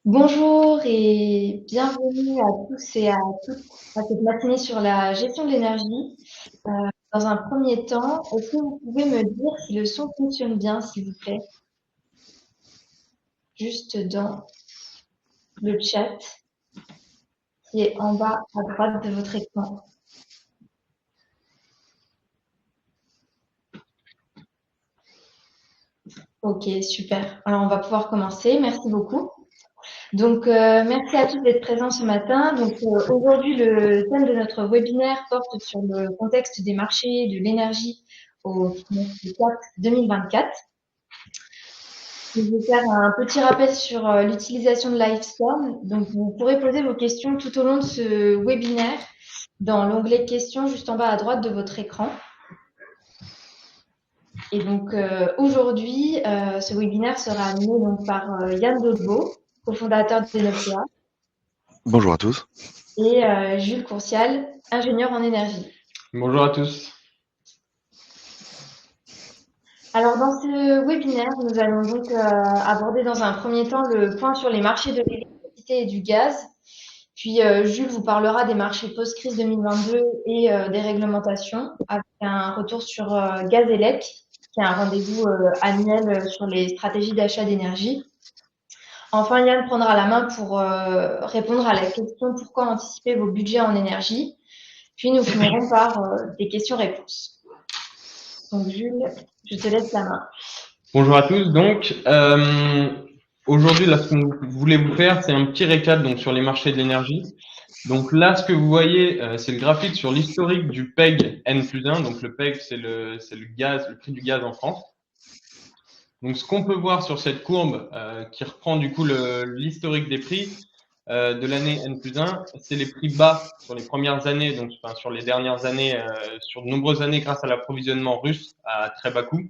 Bonjour et bienvenue à tous et à toutes à cette matinée sur la gestion de l'énergie. Euh, Dans un premier temps, est-ce que vous pouvez me dire si le son fonctionne bien, s'il vous plaît, juste dans le chat qui est en bas à droite de votre écran? Ok, super. Alors on va pouvoir commencer. Merci beaucoup. Donc, merci à tous d'être présents ce matin. Donc, aujourd'hui, le thème de notre webinaire porte sur le contexte des marchés de l'énergie au trimestre 4 2024. Je vais faire un petit rappel sur l'utilisation de Livestorm. Donc, vous pourrez poser vos questions tout au long de ce webinaire dans l'onglet questions juste en bas à droite de votre écran. Et donc, aujourd'hui, ce webinaire sera animé donc, par Yann Dodebo, cofondateur d'Enopia, Bonjour à tous. et Jules Courcial, ingénieur en énergie. Bonjour à tous. Alors, dans ce webinaire, nous allons donc aborder dans un premier temps le point sur les marchés de l'électricité et du gaz. Puis, Jules vous parlera des marchés post-crise 2022 et des réglementations, avec un retour sur Gazélec, qui est un rendez-vous annuel sur les stratégies d'achat d'énergie. Enfin, Yann prendra la main pour répondre à la question pourquoi anticiper vos budgets en énergie. Puis, nous finirons par des questions-réponses. Donc, Jules, je te laisse la main. Bonjour à tous. Donc, aujourd'hui, là, ce qu'on voulait vous faire, c'est un petit récap donc sur les marchés de l'énergie. Donc là, ce que vous voyez, c'est le graphique sur l'historique du PEG N+1. Donc le PEG, c'est le gaz, le prix du gaz en France. Donc ce qu'on peut voir sur cette courbe qui reprend du coup l'historique des prix de l'année N+1, c'est les prix bas sur les premières années, donc enfin, sur les dernières années, sur de nombreuses années grâce à l'approvisionnement russe à très bas coût.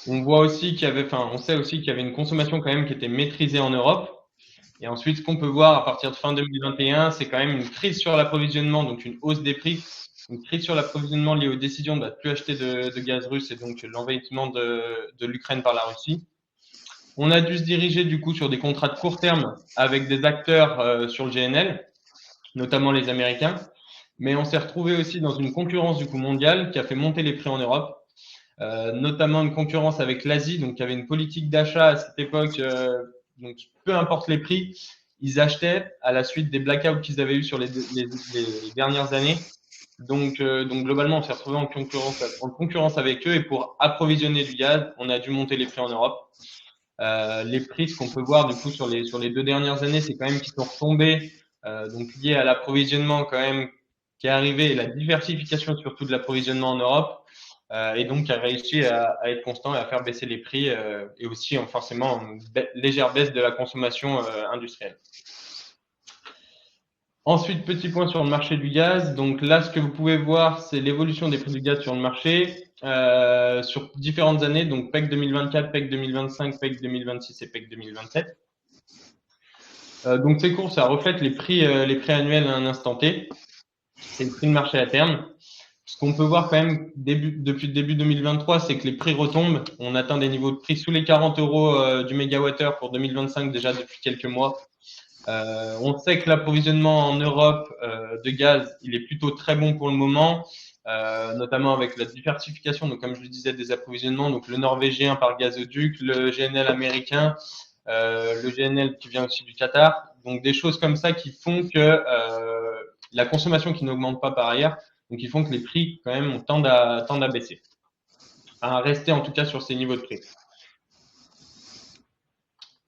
On voit aussi qu'il y avait, enfin, on sait aussi qu'il y avait une consommation quand même qui était maîtrisée en Europe. Et ensuite, ce qu'on peut voir à partir de fin 2021, c'est quand même une crise sur l'approvisionnement, donc une hausse des prix, une crise sur l'approvisionnement liée aux décisions de ne plus acheter de gaz russe et donc l'envahissement de l'Ukraine par la Russie. On a dû se diriger du coup sur des contrats de court terme avec des acteurs sur le GNL, notamment les Américains. Mais on s'est retrouvé aussi dans une concurrence du coup mondiale qui a fait monter les prix en Europe. Notamment une concurrence avec l'Asie, donc il y avait une politique d'achat à cette époque, donc peu importe les prix, ils achetaient à la suite des blackouts qu'ils avaient eu sur les dernières années. Donc globalement, on s'est retrouvé en concurrence avec eux et pour approvisionner du gaz, on a dû monter les prix en Europe. Les prix, ce qu'on peut voir du coup sur les 2 dernières années, c'est quand même qu'ils sont retombés, donc liés à l'approvisionnement quand même qui est arrivé et la diversification surtout de l'approvisionnement en Europe. Et donc qui a réussi à être constant et à faire baisser les prix et aussi forcément une légère baisse de la consommation industrielle. Ensuite, petit point sur le marché du gaz. Donc là, ce que vous pouvez voir, c'est l'évolution des prix du gaz sur le marché sur différentes années. Donc PEC 2024, PEC 2025, PEC 2026 et PEC 2027. Donc ces cours, ça reflète les prix annuels à un instant T. C'est le prix de marché à terme. Ce qu'on peut voir quand même depuis le début 2023, c'est que les prix retombent. On atteint des niveaux de prix sous les 40 euros du mégawattheure pour 2025 déjà depuis quelques mois. On sait que l'approvisionnement en Europe de gaz, il est plutôt très bon pour le moment, notamment avec la diversification, donc comme je le disais, des approvisionnements, donc le norvégien par gazoduc, le GNL américain, le GNL qui vient aussi du Qatar. Donc des choses comme ça qui font que la consommation qui n'augmente pas par ailleurs, donc ils font que les prix quand même tendent à baisser, à rester en tout cas sur ces niveaux de prix.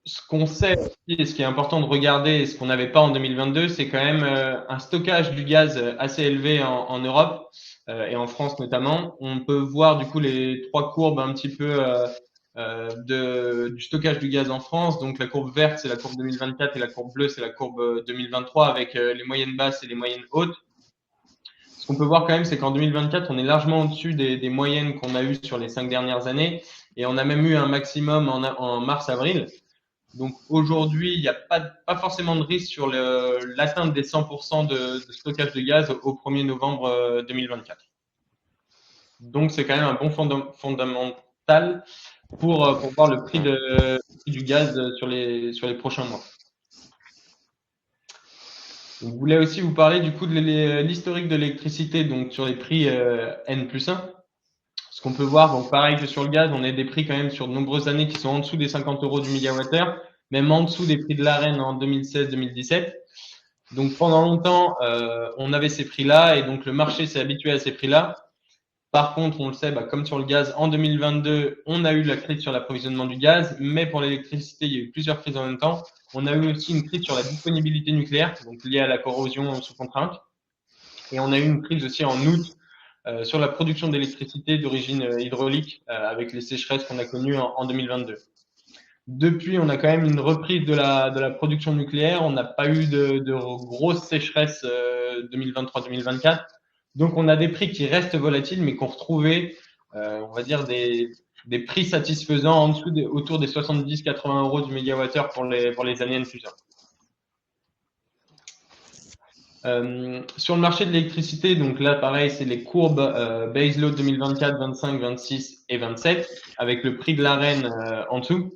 Ce qu'on sait aussi, et ce qui est important de regarder, et ce qu'on n'avait pas en 2022, c'est quand même un stockage du gaz assez élevé en Europe et en France notamment. On peut voir du coup les 3 courbes un petit peu du stockage du gaz en France. Donc la courbe verte, c'est la courbe 2024 et la courbe bleue, c'est la courbe 2023 avec les moyennes basses et les moyennes hautes. Ce qu'on peut voir quand même, c'est qu'en 2024, on est largement au-dessus des moyennes qu'on a eues sur les 5 dernières années et on a même eu un maximum en mars-avril. Donc aujourd'hui, il n'y a pas forcément de risque sur l'atteinte des 100% de stockage de gaz au 1er novembre 2024. Donc c'est quand même un bon fondamental pour voir le prix du gaz sur les prochains mois. Je voulais aussi vous parler du coup de l'historique de l'électricité, donc sur les prix N+1. Ce qu'on peut voir, donc pareil que sur le gaz, on a des prix quand même sur de nombreuses années qui sont en dessous des 50 euros du mégawattheure, même en dessous des prix de l'Arenh en 2016-2017. Donc pendant longtemps, on avait ces prix-là et donc le marché s'est habitué à ces prix-là. Par contre, on le sait, comme sur le gaz, en 2022, on a eu la crise sur l'approvisionnement du gaz, mais pour l'électricité, il y a eu plusieurs crises en même temps. On a eu aussi une crise sur la disponibilité nucléaire, donc liée à la corrosion sous contrainte. Et on a eu une crise aussi en août sur la production d'électricité d'origine hydraulique avec les sécheresses qu'on a connues en 2022. Depuis, on a quand même une reprise de la production nucléaire. On n'a pas eu de grosses sécheresses 2023-2024. Donc, on a des prix qui restent volatiles, mais qu'on retrouvait, on va dire, des prix satisfaisants en dessous autour des 70-80 euros du mégawattheure pour les années N+1. Sur le marché de l'électricité, donc là, pareil, c'est les courbes baseload 2024, 25, 26 et 27, avec le prix de l'Arenh en dessous.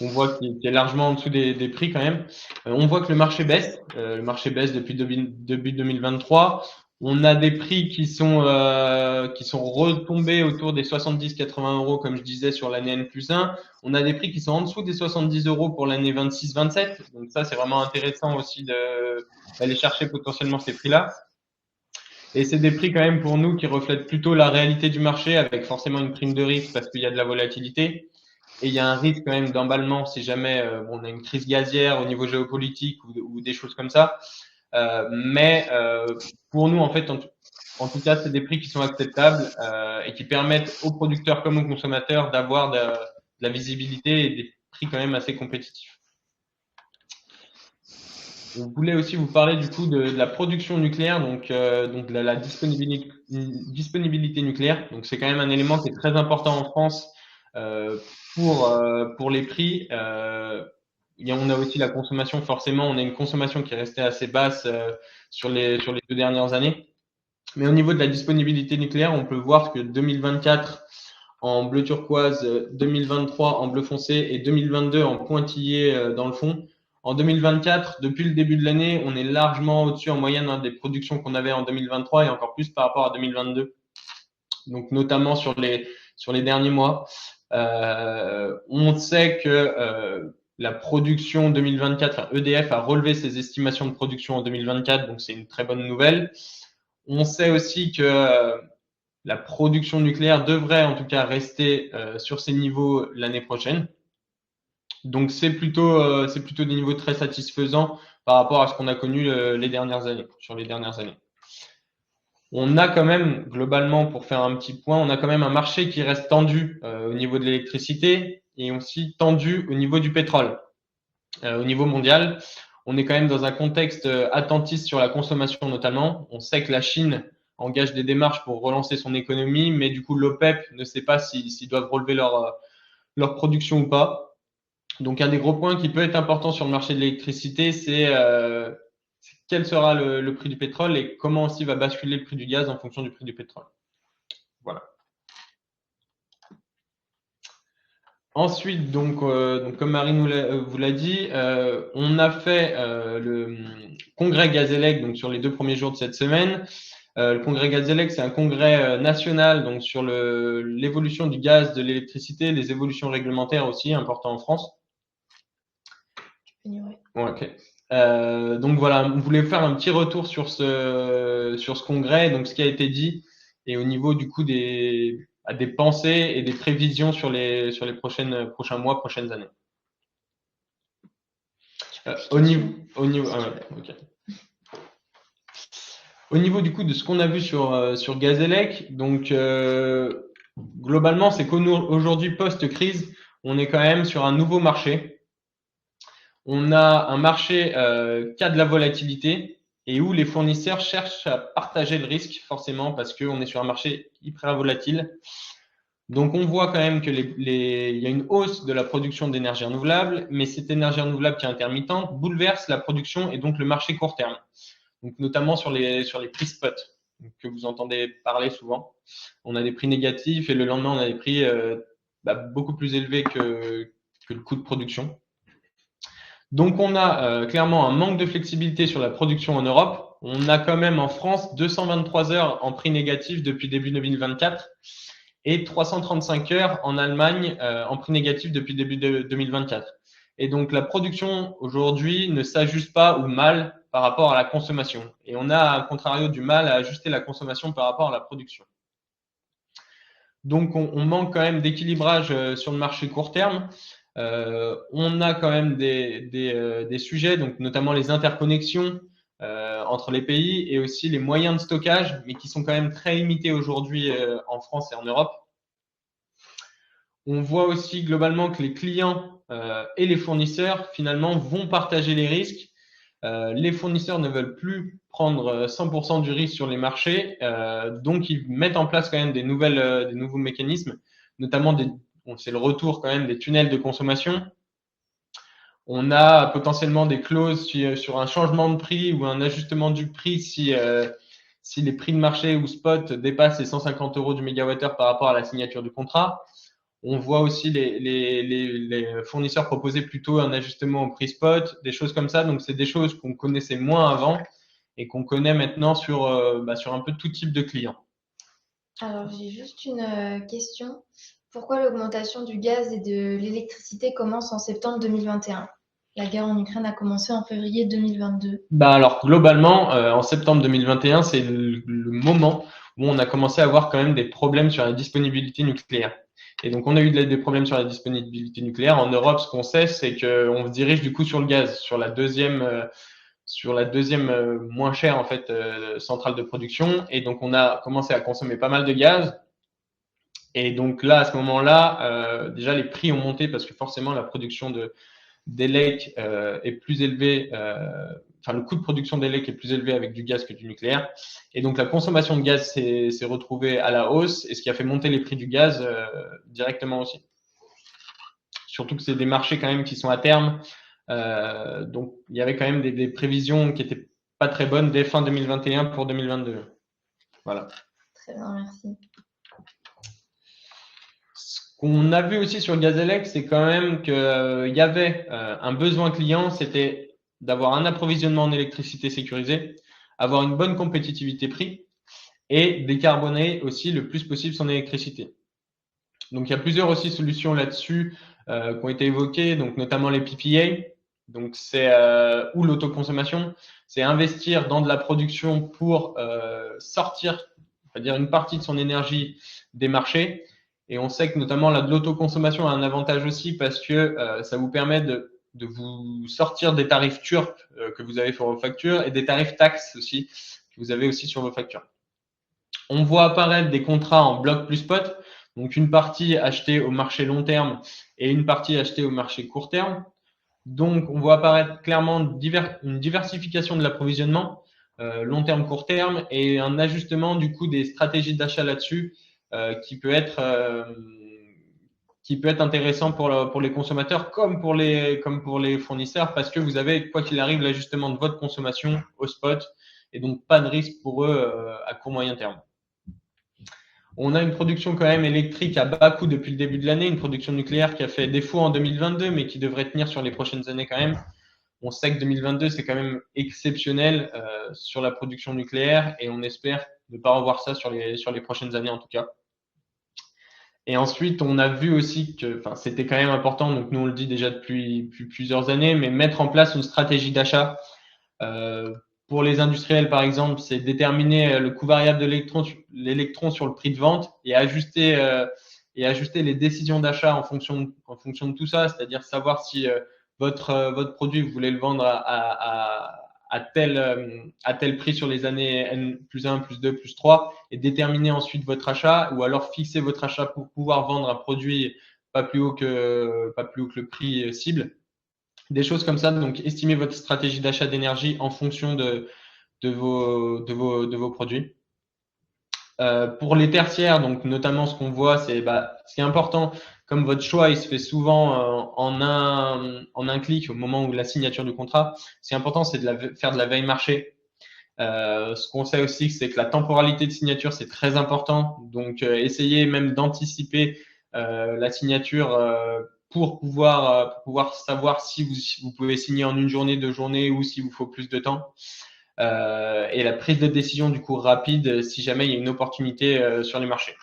On voit qu'il est largement en dessous des prix quand même. On voit que le marché baisse. Le marché baisse depuis début 2023. On a des prix qui sont retombés autour des 70-80 euros, comme je disais, sur l'année N+1. On a des prix qui sont en dessous des 70 euros pour l'année 26-27. Donc ça, c'est vraiment intéressant aussi d'aller chercher potentiellement ces prix-là. Et c'est des prix quand même pour nous qui reflètent plutôt la réalité du marché avec forcément une prime de risque parce qu'il y a de la volatilité. Et il y a un risque quand même d'emballement si jamais on a une crise gazière au niveau géopolitique ou des choses comme ça. Mais pour nous, en fait, en tout cas, c'est des prix qui sont acceptables et qui permettent aux producteurs comme aux consommateurs d'avoir de la visibilité et des prix quand même assez compétitifs. Je voulais aussi vous parler du coup de la production nucléaire, donc de la disponibilité nucléaire. Donc c'est quand même un élément qui est très important en France pour les prix. On a aussi la consommation, forcément, on a une consommation qui est restée assez basse sur les 2 dernières années. Mais au niveau de la disponibilité nucléaire, on peut voir que 2024 en bleu turquoise, 2023 en bleu foncé et 2022 en pointillé dans le fond. En 2024, depuis le début de l'année, on est largement au-dessus en moyenne des productions qu'on avait en 2023 et encore plus par rapport à 2022. Donc notamment sur les derniers mois. On sait que la production 2024, enfin EDF a relevé ses estimations de production en 2024, donc c'est une très bonne nouvelle. On sait aussi que la production nucléaire devrait en tout cas rester sur ces niveaux l'année prochaine. Donc c'est plutôt des niveaux très satisfaisants par rapport à ce qu'on a connu sur les dernières années. On a quand même, globalement, pour faire un petit point, on a quand même un marché qui reste tendu au niveau de l'électricité et aussi tendu au niveau du pétrole. Au niveau mondial, on est quand même dans un contexte attentiste sur la consommation notamment. On sait que la Chine engage des démarches pour relancer son économie, mais du coup l'OPEP ne sait pas s'ils doivent relever leur production ou pas. Donc un des gros points qui peut être important sur le marché de l'électricité, c'est quel sera le prix du pétrole et comment aussi va basculer le prix du gaz en fonction du prix du pétrole. Voilà. Ensuite, donc comme Marine vous l'a dit, on a fait le congrès Gazélec donc sur les 2 premiers jours de cette semaine. Le congrès Gazélec, c'est un congrès national donc sur l'évolution du gaz, de l'électricité, les évolutions réglementaires aussi importantes en France. Ouais. Ok. Donc voilà, on voulait faire un petit retour sur ce congrès, donc ce qui a été dit, et au niveau du coup des pensées et des prévisions sur les prochains mois, prochaines années. Au niveau du coup de ce qu'on a vu sur Gazélec, donc globalement, c'est qu'aujourd'hui, post-crise, on est quand même sur un nouveau marché. On a un marché qui a de la volatilité et où les fournisseurs cherchent à partager le risque, forcément, parce qu'on est sur un marché hyper volatile. Donc, on voit quand même qu'il y a une hausse de la production d'énergie renouvelable, mais cette énergie renouvelable qui est intermittente bouleverse la production et donc le marché court terme. Donc, notamment sur les prix spot que vous entendez parler souvent. On a des prix négatifs et le lendemain, on a des prix beaucoup plus élevé que le coût de production. Donc, on a clairement un manque de flexibilité sur la production en Europe. On a quand même en France 223 heures en prix négatif depuis début 2024 et 335 heures en Allemagne en prix négatif depuis début de 2024. Et donc, la production aujourd'hui ne s'ajuste pas ou mal par rapport à la consommation. Et on a, à contrario, du mal à ajuster la consommation par rapport à la production. Donc, on manque quand même d'équilibrage sur le marché court terme. On a quand même des sujets, donc notamment les interconnexions entre les pays et aussi les moyens de stockage, mais qui sont quand même très limités aujourd'hui en France et en Europe. On voit aussi globalement que les clients et les fournisseurs finalement vont partager les risques. Les fournisseurs ne veulent plus prendre 100% du risque sur les marchés, donc ils mettent en place quand même des nouveaux mécanismes, notamment c'est le retour quand même des tunnels de consommation. On a potentiellement des clauses sur un changement de prix ou un ajustement du prix si les prix de marché ou spot dépassent les 150 euros du mégawattheure par rapport à la signature du contrat. On voit aussi les fournisseurs proposer plutôt un ajustement au prix spot, des choses comme ça. Donc, c'est des choses qu'on connaissait moins avant et qu'on connaît maintenant sur un peu tout type de clients. Alors, j'ai juste une question. Pourquoi l'augmentation du gaz et de l'électricité commence en septembre 2021? La guerre en Ukraine a commencé en février 2022. Alors, globalement, en septembre 2021, c'est le moment où on a commencé à avoir quand même des problèmes sur la disponibilité nucléaire. Et donc, on a eu des problèmes sur la disponibilité nucléaire. En Europe, ce qu'on sait, c'est qu'on se dirige du coup sur le gaz, sur la deuxième moins chère en fait centrale de production. Et donc, on a commencé à consommer pas mal de gaz. Et donc là, à ce moment-là, déjà les prix ont monté parce que forcément la production d'ELEC est plus élevée. Le coût de production d'ELEC est plus élevé avec du gaz que du nucléaire. Et donc, la consommation de gaz s'est retrouvée à la hausse, et ce qui a fait monter les prix du gaz directement aussi. Surtout que c'est des marchés quand même qui sont à terme. Donc, il y avait quand même des prévisions qui n'étaient pas très bonnes dès fin 2021 pour 2022. Voilà. Très bien, merci. Ce qu'on a vu aussi sur le gaz ELEC, c'est quand même qu'il y avait un besoin client, c'était d'avoir un approvisionnement en électricité sécurisé, avoir une bonne compétitivité prix et décarboner aussi le plus possible son électricité. Donc, il y a plusieurs aussi solutions là-dessus qui ont été évoquées, donc notamment les PPA, donc c'est ou l'autoconsommation, c'est investir dans de la production pour sortir, on va dire, une partie de son énergie des marchés. Et on sait que notamment de l'autoconsommation a un avantage aussi parce que ça vous permet de vous sortir des tarifs turcs que vous avez sur vos factures et des tarifs taxes aussi que vous avez aussi sur vos factures. On voit apparaître des contrats en bloc plus spot, donc une partie achetée au marché long terme et une partie achetée au marché court terme. Donc, on voit apparaître clairement une diversification de l'approvisionnement long terme, court terme et un ajustement du coup des stratégies d'achat là-dessus qui peut être intéressant pour les consommateurs comme pour les fournisseurs parce que vous avez, quoi qu'il arrive, l'ajustement de votre consommation au spot et donc pas de risque pour eux à court moyen terme. On a une production quand même électrique à bas coût depuis le début de l'année, une production nucléaire qui a fait défaut en 2022 mais qui devrait tenir sur les prochaines années quand même. On sait que 2022 c'est quand même exceptionnel sur la production nucléaire et on espère ne pas revoir ça sur les prochaines années en tout cas. Et ensuite, on a vu aussi que c'était quand même important, donc nous on le dit déjà depuis plusieurs années, mais mettre en place une stratégie d'achat. Pour les industriels, par exemple, c'est déterminer le coût variable de l'électron sur le prix de vente et ajuster les décisions d'achat en fonction de tout ça, c'est-à-dire savoir si votre produit, vous voulez le vendre à tel prix sur les années N plus 1, plus 2, plus 3 et déterminer ensuite votre achat ou alors fixer votre achat pour pouvoir vendre un produit pas plus haut que le prix cible. Des choses comme ça, donc estimer votre stratégie d'achat d'énergie en fonction de vos produits. Pour les tertiaires, donc notamment ce qu'on voit, c'est ce qui est important, comme votre choix il se fait souvent en un clic au moment où la signature du contrat, ce qui est important, c'est de faire de la veille marché. Ce qu'on sait aussi, c'est que la temporalité de signature, c'est très important. Donc, essayez même d'anticiper la signature pour pouvoir savoir si vous pouvez signer en une journée, 2 journées ou s'il vous faut plus de temps. Et la prise de décision du coup rapide si jamais il y a une opportunité sur les marchés.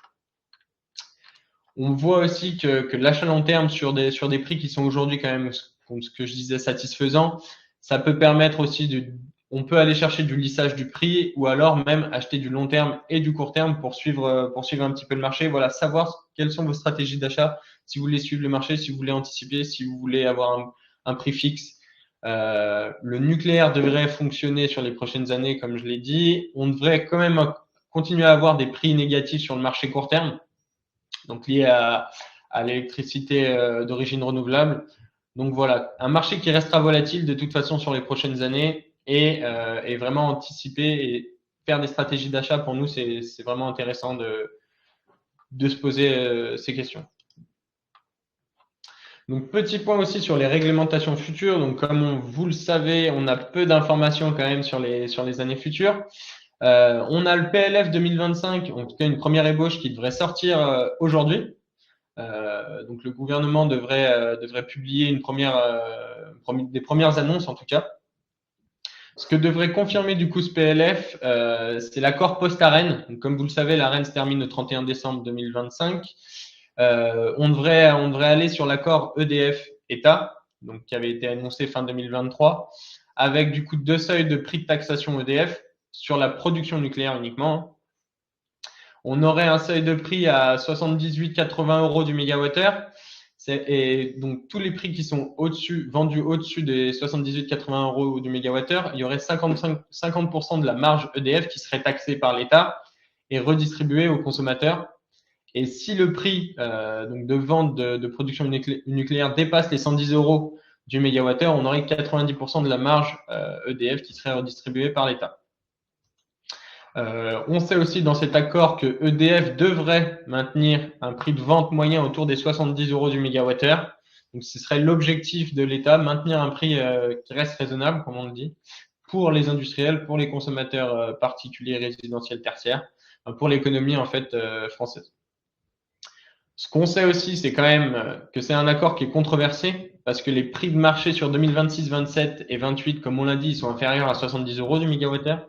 On voit aussi que l'achat long terme sur des prix qui sont aujourd'hui quand même, ce que je disais, satisfaisants, ça peut permettre aussi on peut aller chercher du lissage du prix ou alors même acheter du long terme et du court terme pour suivre un petit peu le marché. Voilà, savoir quelles sont vos stratégies d'achat, si vous voulez suivre le marché, si vous voulez anticiper, si vous voulez avoir un prix fixe. Le nucléaire devrait fonctionner sur les prochaines années, comme je l'ai dit. On devrait quand même continuer à avoir des prix négatifs sur le marché court terme, donc liés à l'électricité d'origine renouvelable. Donc voilà, un marché qui restera volatile de toute façon sur les prochaines années et vraiment anticiper et faire des stratégies d'achat, pour nous, c'est vraiment intéressant de se poser ces questions. Donc, petit point aussi sur les réglementations futures. Donc, comme vous le savez, on a peu d'informations quand même sur les années futures. On a le PLF 2025, en tout cas une première ébauche qui devrait sortir aujourd'hui. Donc, le gouvernement devrait publier des premières annonces en tout cas. Ce que devrait confirmer du coup ce PLF, c'est l'accord post-ARENH. Donc, comme vous le savez, l'ARENH se termine le 31 décembre 2025. On devrait aller sur l'accord EDF-État, donc qui avait été annoncé fin 2023, avec du coup 2 seuils de prix de taxation EDF sur la production nucléaire uniquement. On aurait un seuil de prix à 78,80 € du mégawattheure. Et donc, tous les prix qui sont vendus au-dessus des 78,80 € du mégawattheure, il y aurait 50% de la marge EDF qui serait taxée par l'État et redistribuée aux consommateurs. Et si le prix donc de vente de production nucléaire dépasse les 110 € du mégawattheure, on aurait 90% de la marge EDF qui serait redistribuée par l'État. On sait aussi dans cet accord que EDF devrait maintenir un prix de vente moyen autour des 70 € du mégawattheure. Donc, ce serait l'objectif de l'État, maintenir un prix qui reste raisonnable, comme on le dit, pour les industriels, pour les consommateurs particuliers, résidentiels, tertiaires, pour l'économie en fait française. Ce qu'on sait aussi, c'est quand même que c'est un accord qui est controversé parce que les prix de marché sur 2026, 27 et 28, comme on l'a dit, ils sont inférieurs à 70 € du mégawattheure.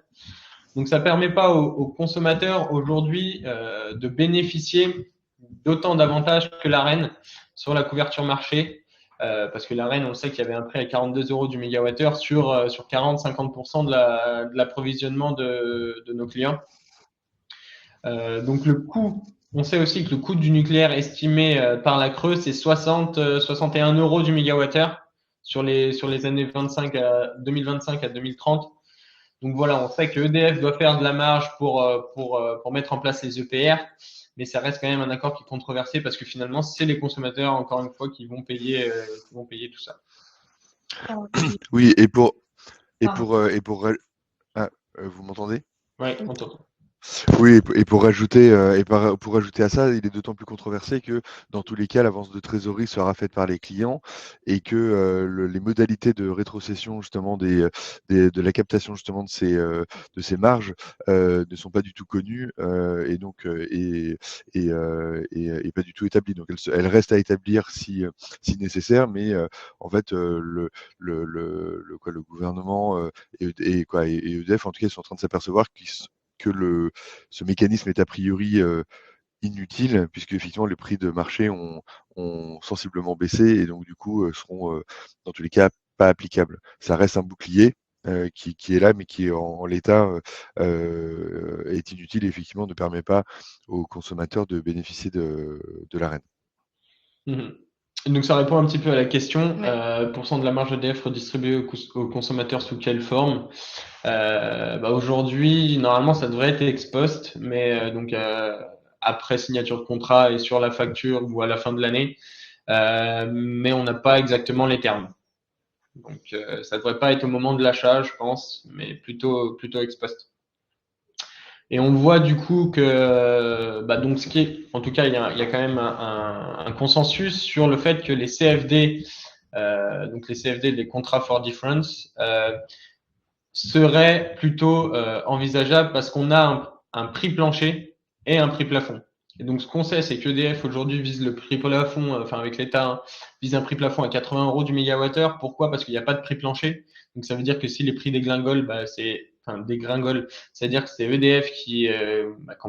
Donc, ça ne permet pas aux consommateurs aujourd'hui de bénéficier d'autant d'avantages que l'ARENH sur la couverture marché. Parce que l'ARENH, on sait qu'il y avait un prix à 42 € du mégawattheure sur 40-50% de l'approvisionnement de nos clients. Donc, on sait aussi que le coût du nucléaire estimé par la CRE, c'est 61 € du mégawattheure sur les années 2025 à 2030. Donc voilà, on sait que EDF doit faire de la marge pour mettre en place les EPR, mais ça reste quand même un accord qui est controversé parce que finalement, c'est les consommateurs, encore une fois, qui vont payer tout ça. Oui, vous m'entendez? Oui, on t'entend. Oui, et pour rajouter à ça, il est d'autant plus controversé que dans tous les cas, l'avance de trésorerie sera faite par les clients et que les modalités de rétrocession justement de la captation justement de ces marges ne sont pas du tout connues et donc et pas du tout établies. Donc elles restent à établir si nécessaire, mais en fait le gouvernement et EDF en tout cas sont en train de s'apercevoir que ce mécanisme est a priori inutile, puisque effectivement les prix de marché ont sensiblement baissé et donc du coup seront dans tous les cas pas applicables. Ça reste un bouclier qui est là, mais qui en l'état est inutile et effectivement ne permet pas aux consommateurs de bénéficier de l'ARENH. Donc ça répond un petit peu à la question. Pourcent de la marge EDF redistribuée aux consommateurs sous quelle forme? Aujourd'hui, normalement, ça devrait être ex post, mais donc après signature de contrat et sur la facture ou à la fin de l'année, mais on n'a pas exactement les termes. Donc ça devrait pas être au moment de l'achat, je pense, mais plutôt ex post. Et on voit du coup que, donc ce qui est, en tout cas, il y a quand même un consensus sur le fait que les CFD, donc les CFD, les contrats for difference, seraient plutôt envisageables parce qu'on a un prix plancher et un prix plafond. Et donc, ce qu'on sait, c'est qu'EDF aujourd'hui vise le prix plafond, enfin avec l'État, hein, vise un prix plafond à 80 € du mégawattheure. Pourquoi? Parce qu'il n'y a pas de prix plancher. Donc, ça veut dire que si les prix dégringolent, dégringolent, c'est-à-dire que c'est EDF qui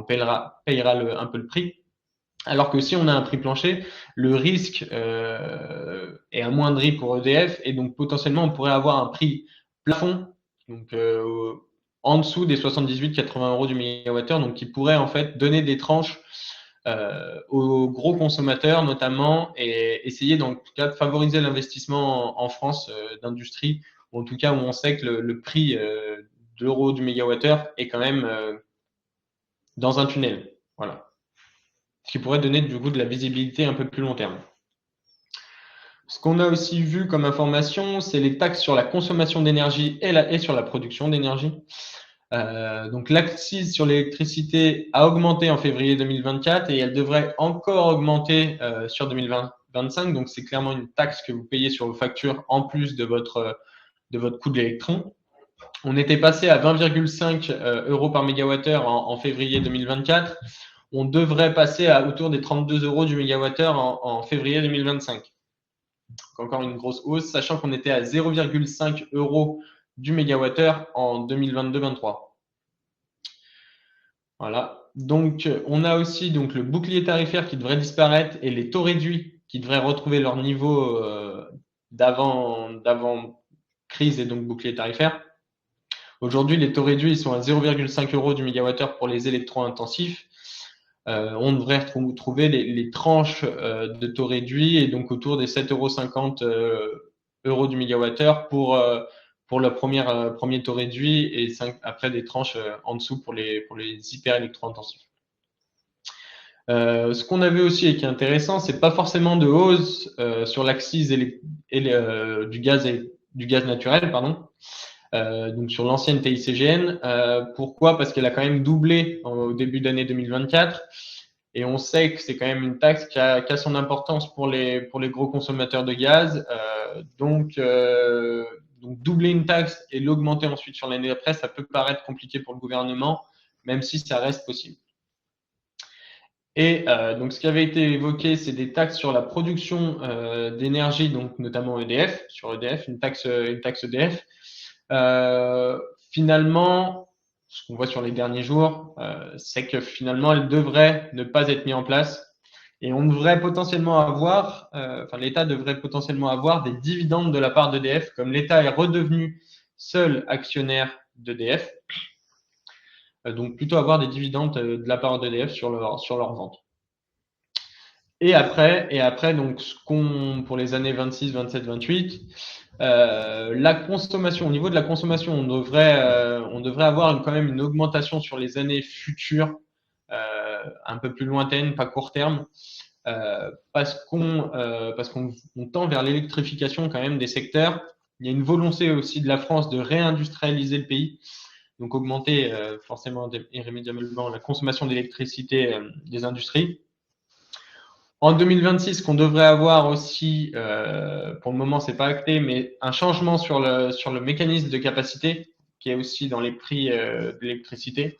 payera un peu le prix. Alors que si on a un prix plancher, le risque est amoindri pour EDF et donc potentiellement on pourrait avoir un prix plafond, donc en dessous des 78-80 € du mégawattheure, donc qui pourrait en fait donner des tranches aux gros consommateurs notamment et essayer en tout cas de favoriser l'investissement en France d'industrie, ou en tout cas où on sait que le prix d'euros du mégawattheure est quand même dans un tunnel. Voilà. Ce qui pourrait donner du coup de la visibilité un peu plus long terme. Ce qu'on a aussi vu comme information, c'est les taxes sur la consommation d'énergie et sur la production d'énergie. Donc l'accise sur l'électricité a augmenté en février 2024 et elle devrait encore augmenter sur 2025. Donc c'est clairement une taxe que vous payez sur vos factures en plus de votre coût de l'électron. On était passé à 20,5 € par mégawattheure en février 2024. On devrait passer à autour des 32 € du mégawattheure en février 2025. Donc encore une grosse hausse, sachant qu'on était à 0,5 € du mégawattheure en 2022-23. Voilà. Donc, on a aussi donc, le bouclier tarifaire qui devrait disparaître et les taux réduits qui devraient retrouver leur niveau d'avant crise et donc bouclier tarifaire. Aujourd'hui, les taux réduits ils sont à 0,5 € du mégawattheure pour les électro-intensifs. On devrait retrouver les tranches de taux réduits et donc autour des 7,50 € du mégawattheure pour le premier taux réduit et après des tranches en dessous pour les hyper électro-intensifs. Ce qu'on a vu aussi et qui est intéressant, c'est pas forcément de hausse sur l'accise du gaz naturel, pardon. Donc sur l'ancienne TICGN. Pourquoi? Parce qu'elle a quand même doublé au début d'année 2024. Et on sait que c'est quand même une taxe qui a son importance pour les gros consommateurs de gaz. Donc doubler une taxe et l'augmenter ensuite sur l'année d'après, ça peut paraître compliqué pour le gouvernement, même si ça reste possible. Et donc ce qui avait été évoqué, c'est des taxes sur la production d'énergie, donc notamment EDF, sur EDF, une taxe EDF. Finalement, ce qu'on voit sur les derniers jours, c'est que finalement, elle devrait ne pas être mise en place et on devrait potentiellement avoir, l'État devrait potentiellement avoir des dividendes de la part d'EDF, comme l'État est redevenu seul actionnaire d'EDF, donc plutôt avoir des dividendes de la part d'EDF sur leur vente. Et après, donc, pour les années 26, 27, 28, la consommation, au niveau de la consommation, on devrait avoir quand même une augmentation sur les années futures, un peu plus lointaines, pas court terme, parce qu'on tend vers l'électrification quand même des secteurs. Il y a une volonté aussi de la France de réindustrialiser le pays, donc augmenter forcément irrémédiablement la consommation d'électricité des industries. En 2026, qu'on devrait avoir aussi, pour le moment, c'est pas acté, mais un changement sur le mécanisme de capacité qui est aussi dans les prix de l'électricité.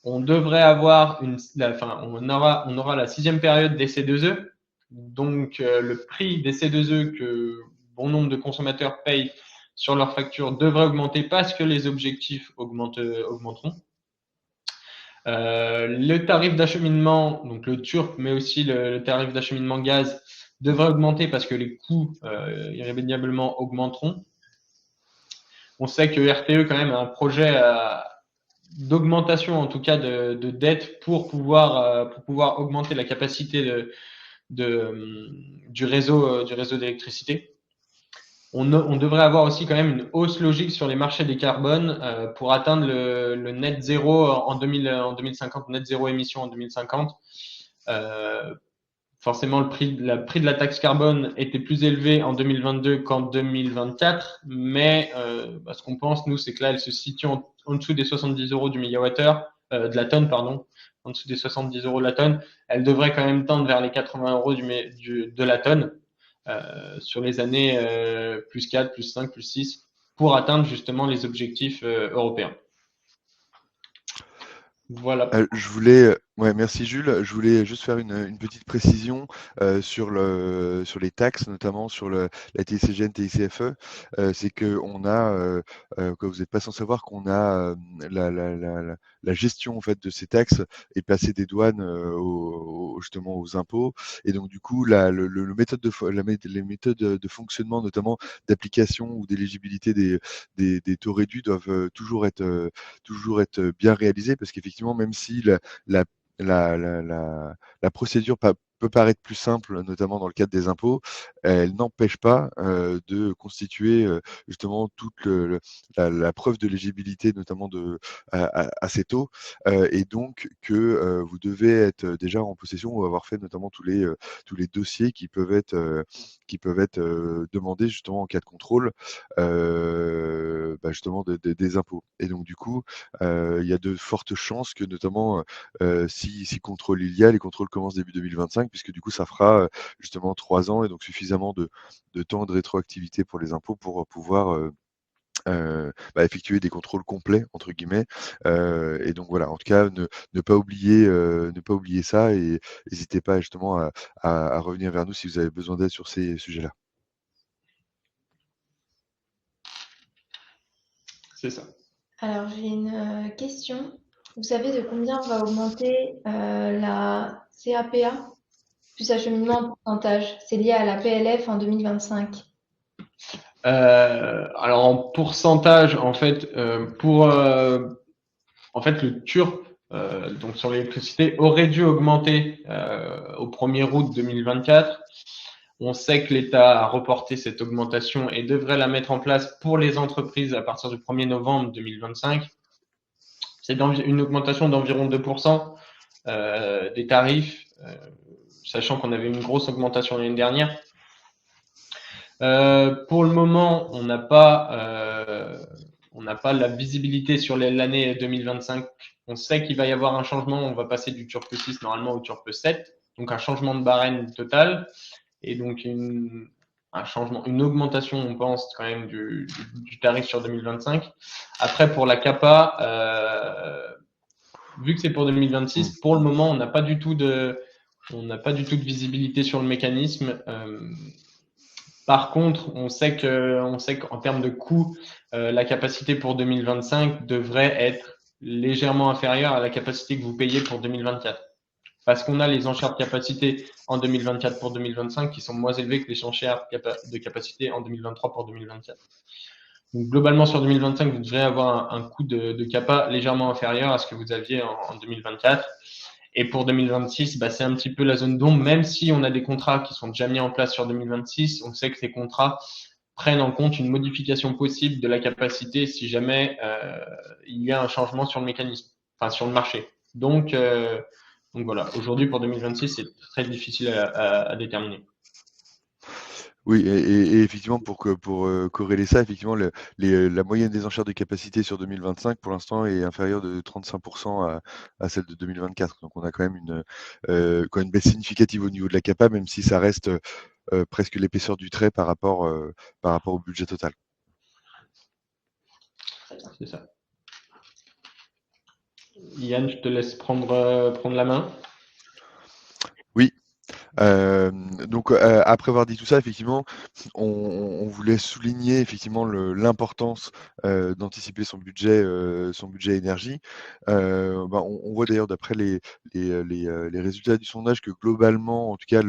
On devrait avoir on aura la 6e période des C2E. Donc, le prix des C2E que bon nombre de consommateurs payent sur leur facture devrait augmenter parce que les objectifs augmenteront. Le tarif d'acheminement, donc le turc, mais aussi le tarif d'acheminement gaz devrait augmenter parce que les coûts irrémédiablement augmenteront. On sait que RTE quand même a un projet d'augmentation en tout cas de dette pour pouvoir augmenter la capacité du réseau d'électricité. On devrait avoir aussi quand même une hausse logique sur les marchés des carbones pour atteindre le net zéro en 2050, net zéro émission en 2050. Forcément, le prix de la taxe carbone était plus élevé en 2022 qu'en 2024, mais ce qu'on pense, nous, c'est que là, elle se situe en dessous des 70 € du mégawattheure, de la tonne, pardon, en dessous des 70 € de la tonne. Elle devrait quand même tendre vers les 80 € de la tonne. Sur les années plus 4, plus 5, plus 6, pour atteindre justement les objectifs européens. Voilà. Je voulais Ouais, merci Jules. Je voulais juste faire une petite précision sur les taxes, notamment sur la TICGN, TICFE. C'est qu'on a, que vous n'êtes pas sans savoir qu'on a la gestion en fait de ces taxes est passée des douanes justement aux impôts. Et donc du coup, le méthode les méthodes de fonctionnement, notamment d'application ou d'éligibilité des taux réduits, doivent toujours être bien réalisées parce qu'effectivement, même si la la procédure peut paraître plus simple, notamment dans le cadre des impôts, elle n'empêche pas de constituer justement toute la preuve de l'éligibilité, notamment à ces taux, et donc que vous devez être déjà en possession ou avoir fait notamment tous les dossiers qui peuvent être demandés justement en cas de contrôle, justement des impôts. Et donc du coup, il y a de fortes chances que notamment si contrôle il y a, les contrôles commencent début 2025, puisque du coup, ça fera justement 3 ans et donc suffisamment de temps de rétroactivité pour les impôts pour pouvoir effectuer des contrôles complets entre guillemets. Et donc voilà, en tout cas, ne pas oublier ça et n'hésitez pas justement à revenir vers nous si vous avez besoin d'aide sur ces sujets-là. C'est ça. Alors, j'ai une question. Vous savez de combien va augmenter la CAPA, plus acheminement en pourcentage? C'est lié à la PLF en 2025. Alors en pourcentage, en fait, en fait, le TURP, donc sur l'électricité, aurait dû augmenter au 1er août 2024. On sait que l'État a reporté cette augmentation et devrait la mettre en place pour les entreprises à partir du 1er novembre 2025. C'est une augmentation d'environ 2% des tarifs, sachant qu'on avait une grosse augmentation l'année dernière. Pour le moment, on n'a pas la visibilité sur l'année 2025. On sait qu'il va y avoir un changement. On va passer du TURPE 6 normalement au TURPE 7, donc un changement de barème total et donc une augmentation, on pense quand même du tarif sur 2025. Après, pour la CAPA, vu que c'est pour 2026, pour le moment, on n'a pas du tout de visibilité sur le mécanisme. Par contre, on sait qu'en termes de coût, la capacité pour 2025 devrait être légèrement inférieure à la capacité que vous payez pour 2024. Parce qu'on a les enchères de capacité en 2024 pour 2025 qui sont moins élevées que les enchères de capacité en 2023 pour 2024. Donc, globalement, sur 2025, vous devrez avoir un coût de capa légèrement inférieur à ce que vous aviez en 2024. Et pour 2026, c'est un petit peu la zone d'ombre, même si on a des contrats qui sont déjà mis en place sur 2026, on sait que ces contrats prennent en compte une modification possible de la capacité si jamais il y a un changement sur le mécanisme, enfin sur le marché. Donc voilà, aujourd'hui pour 2026, c'est très difficile à déterminer. Oui, et effectivement, pour corréler ça, effectivement, la moyenne des enchères de capacité sur 2025, pour l'instant, est inférieure de 35% à celle de 2024. Donc, on a quand même une baisse significative au niveau de la capa, même si ça reste presque l'épaisseur du trait par rapport au budget total. C'est ça. Yann, je te laisse prendre la main. Oui. Donc après avoir dit tout ça, effectivement, on voulait souligner effectivement l'importance d'anticiper son budget énergie. On voit d'ailleurs d'après les résultats du sondage que globalement, en tout cas,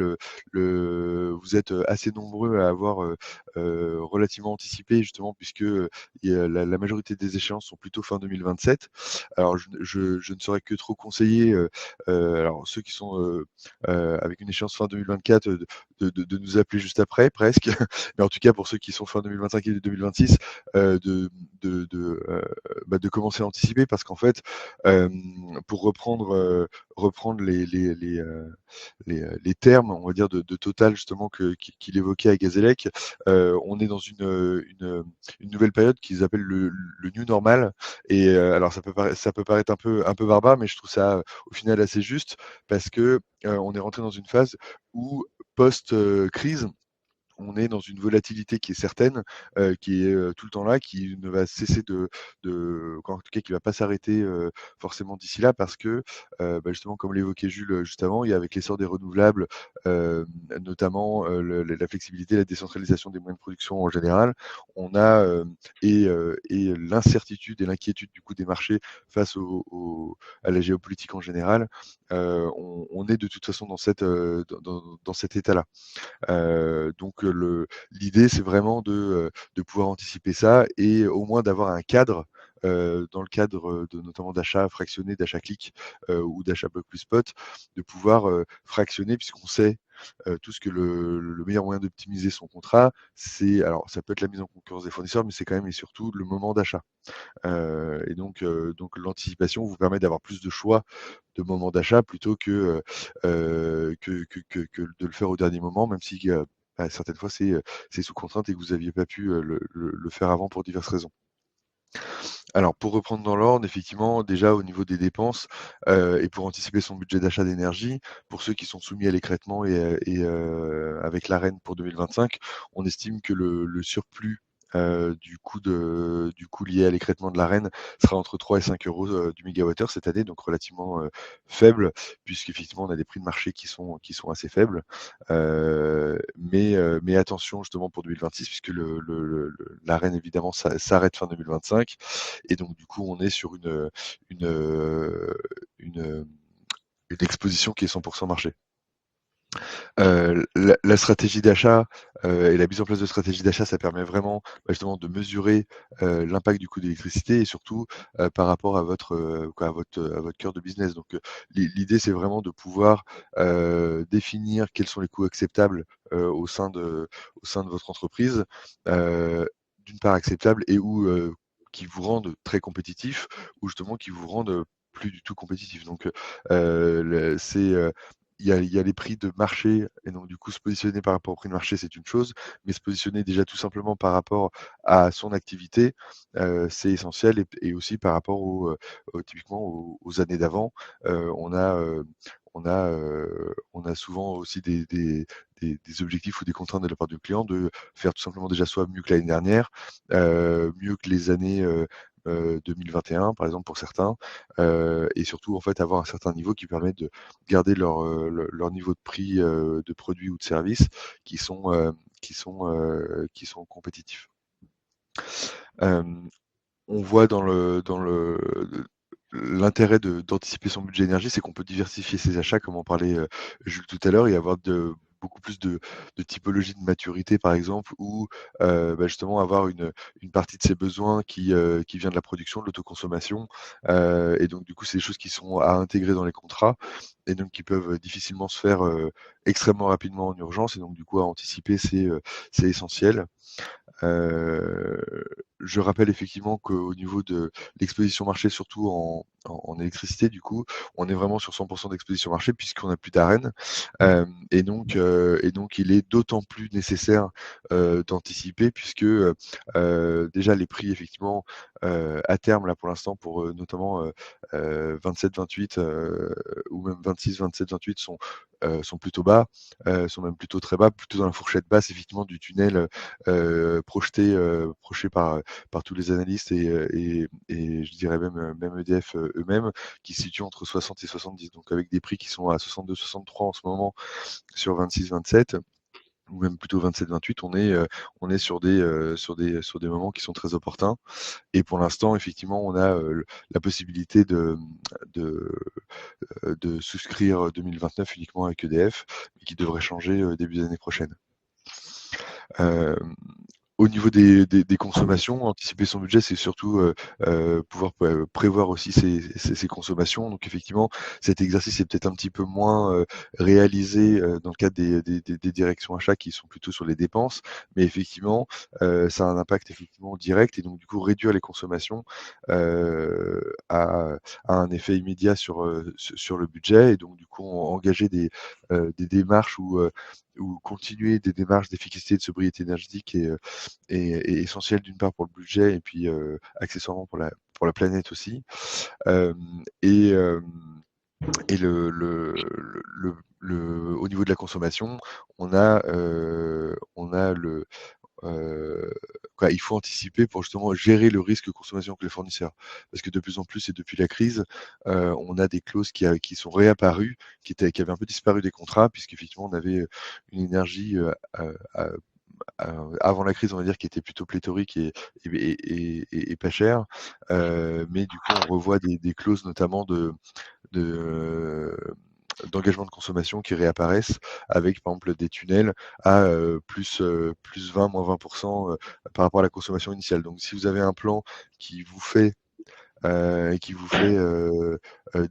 vous êtes assez nombreux à avoir relativement anticipé justement puisque la majorité des échéances sont plutôt fin 2027. Alors je ne saurais que trop conseiller alors ceux qui sont avec une échéance fin 2024 de nous appeler juste après, presque. Mais en tout cas, pour ceux qui sont fin 2025 et 2026, de commencer à anticiper parce qu'en fait, pour reprendre les termes, on va dire, de Total, justement, qu'il évoquait à Gazélec, on est dans une nouvelle période qu'ils appellent le new normal. Et alors, ça peut paraître un peu barbare, mais je trouve ça au final assez juste parce que on est rentré dans une phase où, post-crise, on est dans une volatilité qui est certaine, qui est tout le temps là, qui ne va cesser en tout cas qui va pas s'arrêter forcément d'ici là, parce que justement, comme l'évoquait Jules juste avant, il y a avec l'essor des renouvelables, notamment la flexibilité, la décentralisation des moyens de production en général, on a et l'incertitude et l'inquiétude du coup des marchés face à la géopolitique en général, on est de toute façon dans cet état-là. Donc l'idée, c'est vraiment de pouvoir anticiper ça et au moins d'avoir un cadre, dans le cadre de notamment d'achats fractionnés, d'achats clics, ou d'achats bloc plus spot, de pouvoir, fractionner puisqu'on sait, tous que le meilleur moyen d'optimiser son contrat, c'est alors ça peut être la mise en concurrence des fournisseurs, mais c'est quand même et surtout le moment d'achat. Et donc l'anticipation vous permet d'avoir plus de choix de moments d'achat plutôt que de le faire au dernier moment, même si, certaines fois c'est sous contrainte et que vous aviez pas pu, le faire avant pour diverses raisons. Alors pour reprendre dans l'ordre, effectivement, déjà au niveau des dépenses, et pour anticiper son budget d'achat d'énergie, pour ceux qui sont soumis à l'écrêtement avec l'Arenh pour 2025, on estime que le surplus, du coût lié à l'écrêtement de l'Arenh sera entre 3 et 5 € du mégawattheure cette année, donc relativement, faible, puisqu'effectivement on a des prix de marché qui sont assez faibles. Mais attention justement pour 2026 puisque l'Arenh évidemment s'arrête fin 2025 et donc du coup on est sur une, une, une exposition qui est 100% marché. La stratégie d'achat, et la mise en place de stratégie d'achat, ça permet vraiment, justement de mesurer, l'impact du coût d'électricité et surtout, par rapport à votre cœur de business. Donc, l'idée, c'est vraiment de pouvoir, définir quels sont les coûts acceptables, au sein de votre entreprise, d'une part acceptables et qui vous rendent très compétitifs ou justement qui vous rendent, plus du tout compétitifs. Donc, il y a les prix de marché et donc du coup se positionner par rapport au prix de marché, c'est une chose, mais se positionner déjà tout simplement par rapport à son activité, c'est essentiel et aussi par rapport typiquement aux années d'avant. On a, on a souvent aussi des objectifs ou des contraintes de la part du client de faire tout simplement déjà soit mieux que l'année dernière, mieux que les années, 2021 par exemple pour certains, et surtout en fait avoir un certain niveau qui permet de garder leur niveau de prix, de produits ou de services qui sont, qui sont compétitifs. Hem, on voit l'intérêt d'anticiper son budget énergie, c'est qu'on peut diversifier ses achats, comme en parlait, Jules tout à l'heure, et avoir beaucoup plus de typologies de maturité, par exemple, ou justement avoir une partie de ses besoins qui vient de la production, de l'autoconsommation, et donc du coup, c'est des choses qui sont à intégrer dans les contrats et donc qui peuvent difficilement se faire, extrêmement rapidement en urgence et donc du coup à anticiper, c'est essentiel. Heu, je rappelle effectivement qu'au niveau de l'exposition marché, surtout en électricité du coup, on est vraiment sur 100% d'exposition marché puisqu'on n'a plus d'Arenh. Et donc il est d'autant plus nécessaire, d'anticiper puisque, déjà les prix effectivement, à terme là pour l'instant pour, notamment, 27-28, ou même 26-27-28 sont plutôt bas, sont même plutôt très bas, plutôt dans la fourchette basse effectivement du tunnel, projeté par tous les analystes et je dirais même EDF, eux-mêmes, qui se situent entre 60 et 70. Donc avec des prix qui sont à 62-63 en ce moment sur 26-27 ou même plutôt 27-28, on est sur des moments qui sont très opportuns. Et pour l'instant, effectivement, on a, la possibilité de souscrire 2029 uniquement avec EDF, mais qui devrait changer, début d'année prochaine. Au niveau des consommations, anticiper son budget, c'est surtout, pouvoir prévoir aussi ses consommations. Donc effectivement, cet exercice est peut-être un petit peu moins, réalisé, dans le cadre des directions achats qui sont plutôt sur les dépenses. Mais effectivement, ça a un impact effectivement direct et donc du coup réduire les consommations, a un effet immédiat sur le budget et donc du coup engager des démarches ou continuer des démarches d'efficacité et de sobriété énergétique est essentiel d'une part pour le budget et puis accessoirement pour la planète aussi. Et le au niveau de la consommation, on a il faut anticiper pour justement gérer le risque consommation avec les fournisseurs. Parce que de plus en plus, et depuis la crise, on a des clauses qui sont réapparues, qui avaient un peu disparu des contrats, puisqu'effectivement, on avait une énergie avant la crise, on va dire, qui était plutôt pléthorique et pas chère. Mais du coup, on revoit des clauses notamment de d'engagement de consommation qui réapparaissent avec par exemple des tunnels à plus 20, moins 20% par rapport à la consommation initiale. Donc si vous avez un plan qui vous fait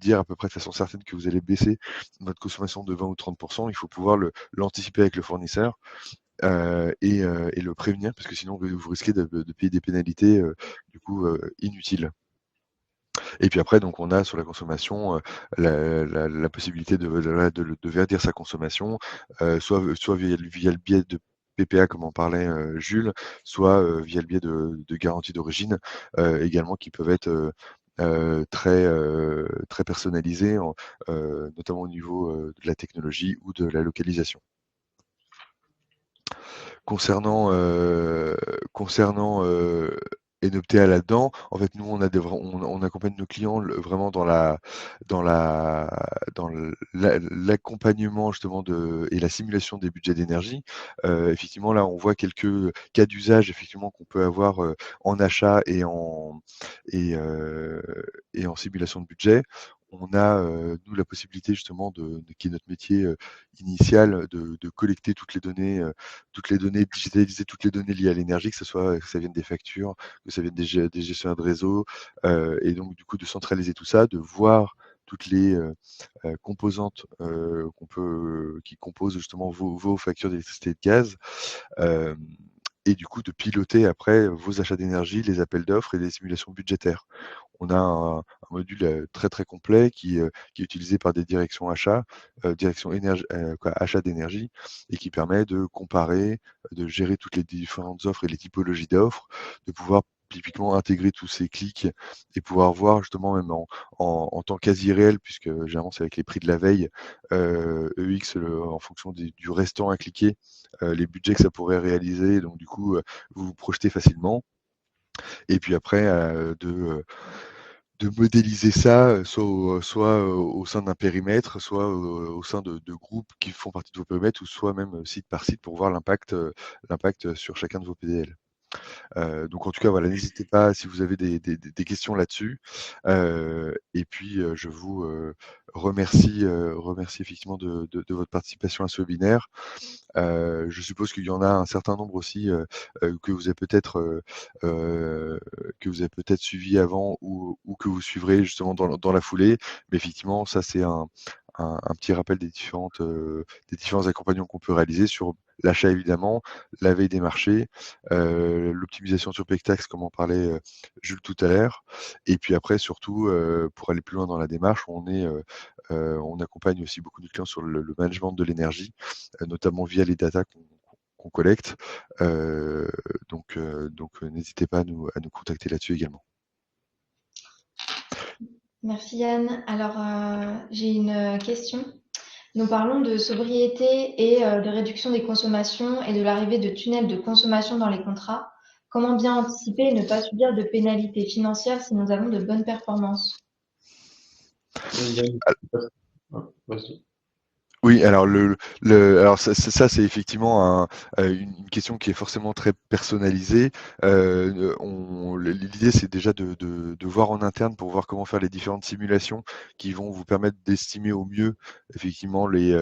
dire à peu près de façon certaine que vous allez baisser votre consommation de 20 ou 30%, il faut pouvoir l'anticiper avec le fournisseur et le prévenir, parce que sinon vous risquez de payer des pénalités du coup inutiles. Et puis après, donc on a sur la consommation la possibilité de verdir sa consommation, soit via le biais de PPA, comme en parlait Jules, soit via le biais de garanties d'origine également, qui peuvent être très personnalisées, notamment au niveau de la technologie ou de la localisation. Concernant Enoptea là-dedans, en fait, nous, on accompagne nos clients vraiment dans la, l'accompagnement justement et la simulation des budgets d'énergie. Effectivement, là, on voit quelques cas d'usage effectivement qu'on peut avoir en achat et en simulation de budget. On a, nous, la possibilité justement qui est notre métier initial, de collecter toutes les données, digitaliser toutes les données liées à l'énergie, que ça vienne des factures, que ça vienne des gestionnaires de réseau, et donc du coup de centraliser tout ça, de voir toutes les composantes qui composent justement vos factures d'électricité et de gaz, et du coup de piloter après vos achats d'énergie, les appels d'offres et les simulations budgétaires. On a un module très très complet qui est utilisé par des directions achats, achats d'énergie, et qui permet de comparer, de gérer toutes les différentes offres et les typologies d'offres, de pouvoir typiquement intégrer tous ces clics et pouvoir voir justement même en temps quasi réel, puisque généralement c'est avec les prix de la veille, EX en fonction du restant à cliquer, les budgets que ça pourrait réaliser, donc du coup vous vous projetez facilement. Et puis après de modéliser ça, soit au sein d'un périmètre, soit au sein de groupes qui font partie de vos périmètres, ou soit même site par site pour voir l'impact sur chacun de vos PDL. Donc en tout cas, voilà, n'hésitez pas si vous avez des questions là-dessus. Et puis je vous remercie effectivement de votre participation à ce webinaire. Je suppose qu'il y en a un certain nombre aussi que vous avez peut-être suivi avant ou que vous suivrez justement dans la foulée. Mais effectivement, ça c'est un petit rappel des différents accompagnements qu'on peut réaliser sur l'achat évidemment, la veille des marchés, l'optimisation sur Pectax, comme en parlait Jules tout à l'heure. Et puis après, surtout, pour aller plus loin dans la démarche, on accompagne aussi beaucoup de clients sur le management de l'énergie, notamment via les datas qu'on collecte. Donc n'hésitez pas à nous contacter là-dessus également. Merci Yann. Alors, j'ai une question. Nous parlons de sobriété et de réduction des consommations et de l'arrivée de tunnels de consommation dans les contrats. Comment bien anticiper et ne pas subir de pénalités financières si nous avons de bonnes performances? Vas-y. Oui, alors alors ça c'est effectivement une question qui est forcément très personnalisée. L'idée c'est déjà de voir en interne pour voir comment faire les différentes simulations qui vont vous permettre d'estimer au mieux effectivement les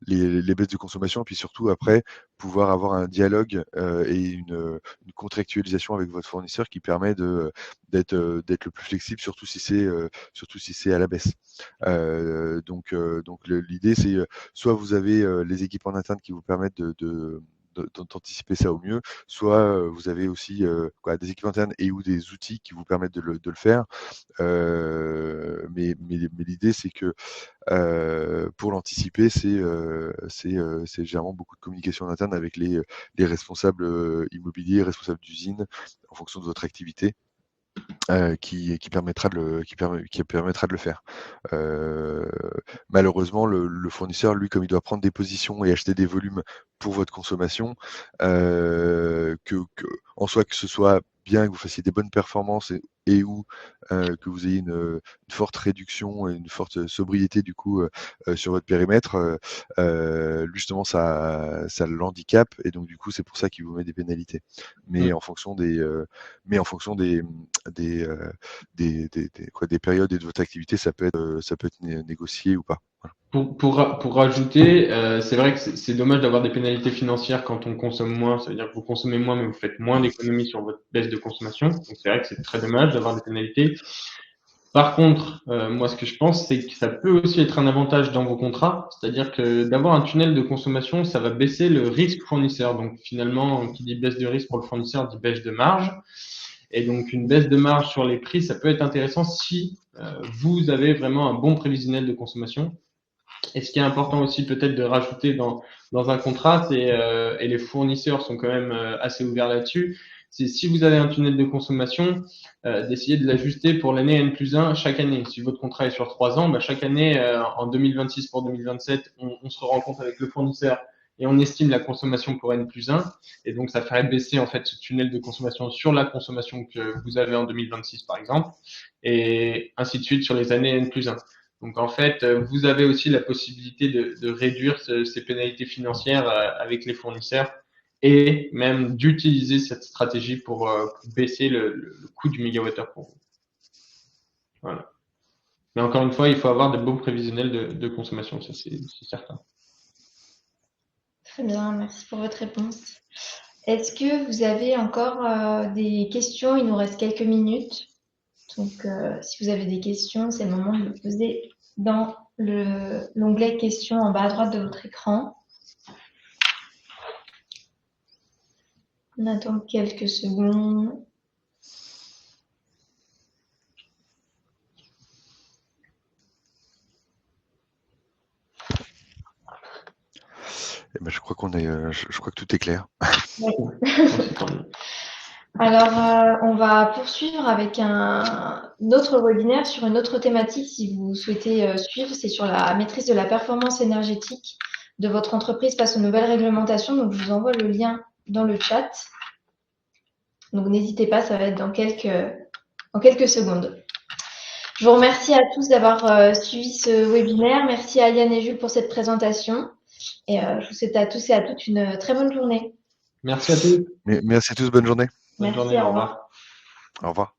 baisses de consommation, et puis surtout après pouvoir avoir un dialogue et une contractualisation avec votre fournisseur qui permet d'être le plus flexible, surtout si c'est à la baisse. Donc l'idée c'est soit vous avez les équipes en interne qui vous permettent d'anticiper ça au mieux, soit vous avez aussi des équipes internes et ou des outils qui vous permettent de le faire. Mais l'idée, c'est que pour l'anticiper, c'est généralement beaucoup de communication en interne avec les responsables immobiliers, responsables d'usine, en fonction de votre activité. qui permettra de le faire. Malheureusement, le fournisseur, lui, comme il doit prendre des positions et acheter des volumes pour votre consommation, en soi, que ce soit bien que vous fassiez des bonnes performances et ou que vous ayez une forte réduction et une forte sobriété du coup sur votre périmètre, justement ça l'handicape et donc du coup c'est pour ça qu'il vous met des pénalités. Mais en fonction des des périodes et de votre activité, ça peut être négocié ou pas. Voilà. Pour rajouter, c'est vrai que c'est dommage d'avoir des pénalités financières quand on consomme moins. Ça veut dire que vous consommez moins, mais vous faites moins d'économies sur votre baisse de consommation. Donc c'est vrai que c'est très dommage d'avoir des pénalités. Par contre, moi ce que je pense, c'est que ça peut aussi être un avantage dans vos contrats. C'est-à-dire que d'avoir un tunnel de consommation, ça va baisser le risque fournisseur. Donc finalement, qui dit baisse de risque pour le fournisseur dit baisse de marge. Et donc, une baisse de marge sur les prix, ça peut être intéressant si vous avez vraiment un bon prévisionnel de consommation. Et ce qui est important aussi peut-être de rajouter dans un contrat, c'est, et les fournisseurs sont quand même assez ouverts là-dessus, c'est si vous avez un tunnel de consommation, d'essayer de l'ajuster pour l'année N+1 chaque année. Si votre contrat est sur 3 ans, bah, chaque année, en 2026 pour 2027, on se rend compte avec le fournisseur et on estime la consommation pour N+1. Et donc, ça ferait baisser en fait ce tunnel de consommation sur la consommation que vous avez en 2026, par exemple, et ainsi de suite sur les années N+1. Donc en fait, vous avez aussi la possibilité de réduire ces pénalités financières avec les fournisseurs et même d'utiliser cette stratégie pour baisser le coût du mégawattheure pour vous. Voilà. Mais encore une fois, il faut avoir de bons prévisionnels de consommation, ça c'est certain. Très bien, merci pour votre réponse. Est-ce que vous avez encore des questions? Il nous reste quelques minutes. Donc, si vous avez des questions, c'est le moment de les poser dans l'onglet questions en bas à droite de votre écran. On attend quelques secondes. Eh ben, je crois que tout est clair. Alors, on va poursuivre avec un autre webinaire sur une autre thématique si vous souhaitez suivre. C'est sur la maîtrise de la performance énergétique de votre entreprise face aux nouvelles réglementations. Donc, je vous envoie le lien dans le chat. Donc, n'hésitez pas, ça va être dans quelques secondes. Je vous remercie à tous d'avoir suivi ce webinaire. Merci à Yann et Jules pour cette présentation. Et je vous souhaite à tous et à toutes une très bonne journée. Merci à tous. Merci à tous, bonne journée. Bonne journée, au revoir. Au revoir.